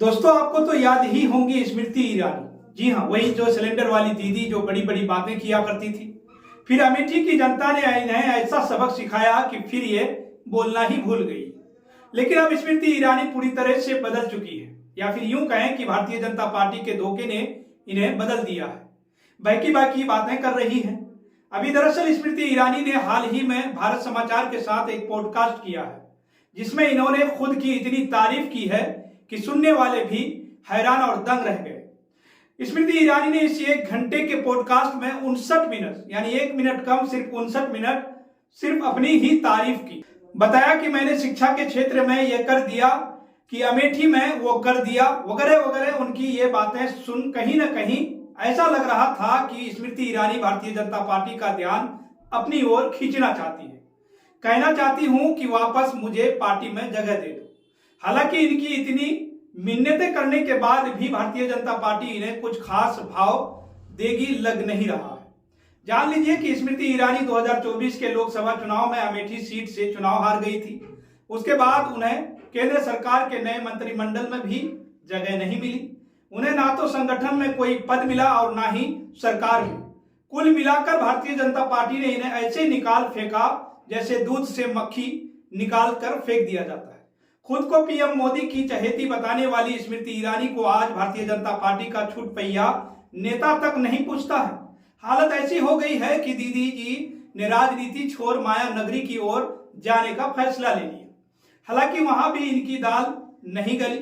दोस्तों, आपको तो याद ही होंगी स्मृति ईरानी। जी हाँ, वही जो सिलेंडर वाली दीदी जो बड़ी बड़ी बातें किया करती थी। फिर अमेठी की जनता ने इन्हें ऐसा सबक सिखाया कि फिर ये बोलना ही भूल गई। लेकिन अब स्मृति ईरानी पूरी तरह से बदल चुकी है, या फिर यूं कहें कि भारतीय जनता पार्टी के धोखे ने इन्हें बदल दिया है। बाकी बाकी बातें कर रही है। अभी दरअसल स्मृति ईरानी ने हाल ही में भारत समाचार के साथ एक पॉडकास्ट किया है, जिसमें इन्होंने खुद की इतनी तारीफ की है कि सुनने वाले भी हैरान और दंग रह गए। स्मृति ईरानी ने इस 1 घंटे के पॉडकास्ट में 59 मिनट, यानी 1 मिनट कम, सिर्फ 59 मिनट सिर्फ अपनी ही तारीफ की। बताया कि मैंने शिक्षा के क्षेत्र में यह कर दिया, कि अमेठी में वो कर दिया, वगैरह वगैरह। उनकी ये बातें सुन कहीं ना कहीं ऐसा लग रहा था कि स्मृति ईरानी भारतीय जनता पार्टी का ध्यान अपनी ओर खींचना चाहती है। कहना चाहती हूं कि वापस मुझे पार्टी में जगह दे दो। हालांकि इनकी इतनी मिन्नतें करने के बाद भी भारतीय जनता पार्टी इन्हें कुछ खास भाव देगी लग नहीं रहा है। जान लीजिए कि स्मृति ईरानी 2024 के लोकसभा चुनाव में अमेठी सीट से चुनाव हार गई थी। उसके बाद उन्हें केंद्र सरकार के नए मंत्रिमंडल में भी जगह नहीं मिली। उन्हें ना तो संगठन में कोई पद मिला और ना ही सरकार में। कुल मिलाकर भारतीय जनता पार्टी ने इन्हें ऐसे निकाल फेंका जैसे दूध से मक्खी निकाल कर फेंक दिया जाता है। खुद को पीएम मोदी की चहेती बताने वाली स्मृति ईरानी को आज भारतीय जनता पार्टी का छूट पहिया नेता तक नहीं पूछता है। हालत ऐसी हो गई है कि दीदी जी ने राजनीति छोड़ माया नगरी की ओर जाने का फैसला ले लिया। हालांकि वहां भी इनकी दाल नहीं गली,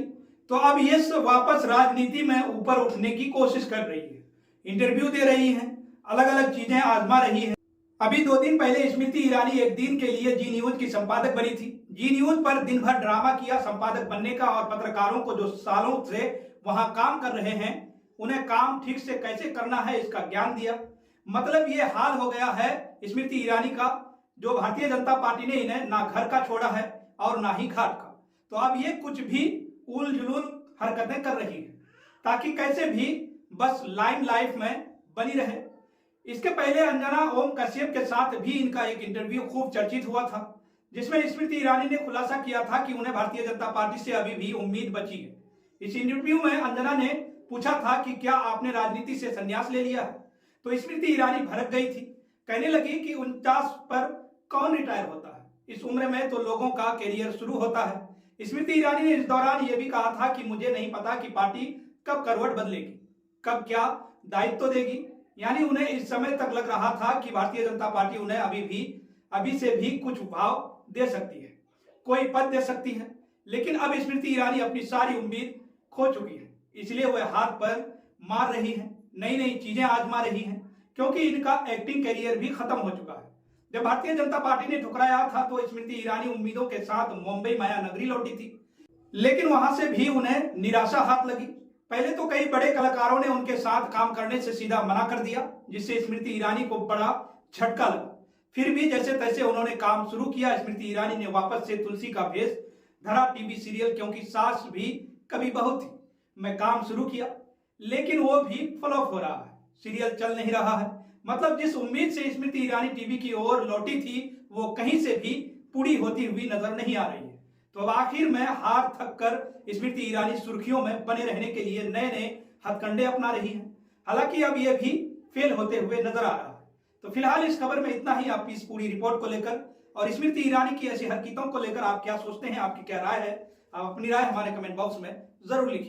तो अब ये वापस राजनीति में ऊपर उठने की कोशिश कर रही है। इंटरव्यू दे रही है, अलग अलग चीजें आजमा रही है। अभी 2 दिन पहले स्मृति ईरानी एक दिन के लिए जी न्यूज की संपादक बनी थी। जी न्यूज पर दिन भर ड्रामा किया संपादक बनने का, और पत्रकारों को जो सालों से वहां काम कर रहे हैं उन्हें काम ठीक से कैसे करना है इसका ज्ञान दिया। मतलब ये हाल हो गया है स्मृति ईरानी का, जो भारतीय जनता पार्टी ने इन्हें ना घर का छोड़ा है और ना ही घाट का। तो अब ये कुछ भी उल जुलूल हरकतें कर रही है ताकि कैसे भी बस लाइम लाइफ में बनी रहे। इसके पहले अंजना ओम कश्यप के साथ भी इनका एक इंटरव्यू खूब चर्चित हुआ था, जिसमें स्मृति ईरानी ने खुलासा किया था कि उन्हें भारतीय जनता पार्टी से अभी भी उम्मीद बची है। इस इंटरव्यू में अंजना ने पूछा था कि क्या आपने राजनीति से संन्यास ले लिया है, तो स्मृति ईरानी भड़क गई थी। कहने लगी कि 49 पर कौन रिटायर होता है, इस उम्र में तो लोगों का कैरियर शुरू होता है। स्मृति ईरानी ने इस दौरान यह भी कहा था कि मुझे नहीं पता कि पार्टी कब करवट बदलेगी, कब क्या दायित्व देगी। यानी उन्हें इस समय तक लग रहा था कि भारतीय जनता पार्टी उन्हें अभी से भी कुछ भाव दे सकती है, कोई पद दे सकती है। लेकिन अब स्मृति ईरानी अपनी सारी उम्मीद खो चुकी है, इसलिए वह हाथ पर मार रही है, नई नई चीजें आजमा रही हैं, क्योंकि इनका एक्टिंग करियर भी खत्म हो चुका है। जब भारतीय जनता पार्टी ने ठुकराया था तो स्मृति ईरानी उम्मीदों के साथ मुंबई माया नगरी लौटी थी, लेकिन वहां से भी उन्हें निराशा हाथ लगी। पहले तो कई बड़े कलाकारों ने उनके साथ काम करने से सीधा मना कर दिया, जिससे स्मृति ईरानी को बड़ा झटका लगा। फिर भी जैसे तैसे उन्होंने काम शुरू किया। स्मृति ईरानी ने वापस से तुलसी का भेष धरा टीवी सीरियल क्योंकि सास भी कभी बहू थी मैं काम शुरू किया, लेकिन वो भी फ्लॉप हो रहा है, सीरियल चल नहीं रहा है। मतलब जिस उम्मीद से स्मृति ईरानी टीवी की ओर लौटी थी वो कहीं से भी पूरी होती हुई नजर नहीं आ रही है। तो अब आखिर में हार थक कर स्मृति ईरानी सुर्खियों में बने रहने के लिए नए नए हथकंडे अपना रही हैं। हालांकि अब यह भी फेल होते हुए नजर आ रहा है। तो फिलहाल इस खबर में इतना ही। आपकी इस पूरी रिपोर्ट को लेकर और स्मृति ईरानी की ऐसी हरकतों को लेकर आप क्या सोचते हैं, आपकी क्या राय है? आप अपनी राय हमारे कमेंट बॉक्स में जरूर लिखिए।